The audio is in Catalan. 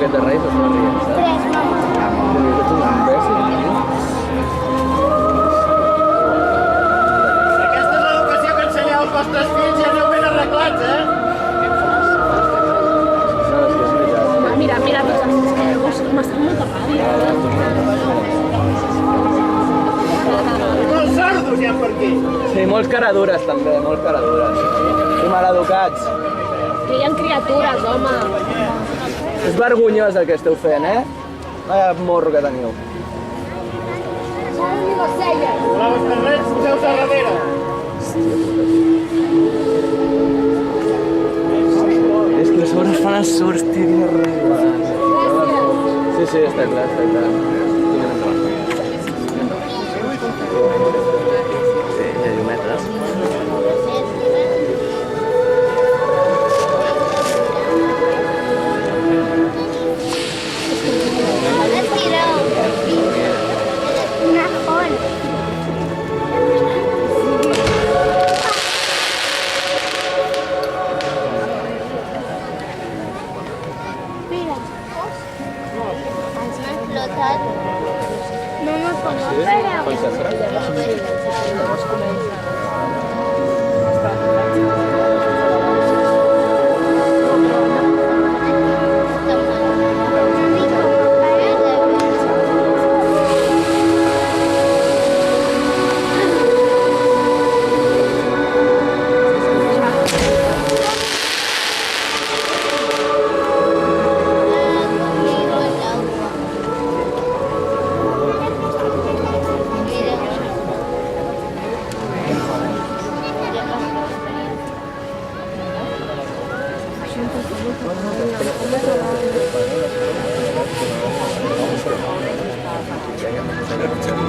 aquest de Reis està rient, saps? Ets un imbècil, tio. Aquesta és l'educació que ensenyeu als vostres fills i aneu ben arreglats, eh? No, és que és veritat. Mira, tots els meus, m'estan molt tapats. Molts sordos hi ha per aquí. Sí, molts caradures també, molts caradures. I maleducats. Que hi ha criatures, home. És vergonyós el que esteu fent, eh? Vaya morro que teniu. Voleu els carrets, poseu-vos a darrere. És que a sobre es fan els sords, tio, quina ràbia. Sí, sí, està clar, està clar. Sí, ja diu metres. Una font. Mira. Ens han explotat. No me pongo pero. Thank you.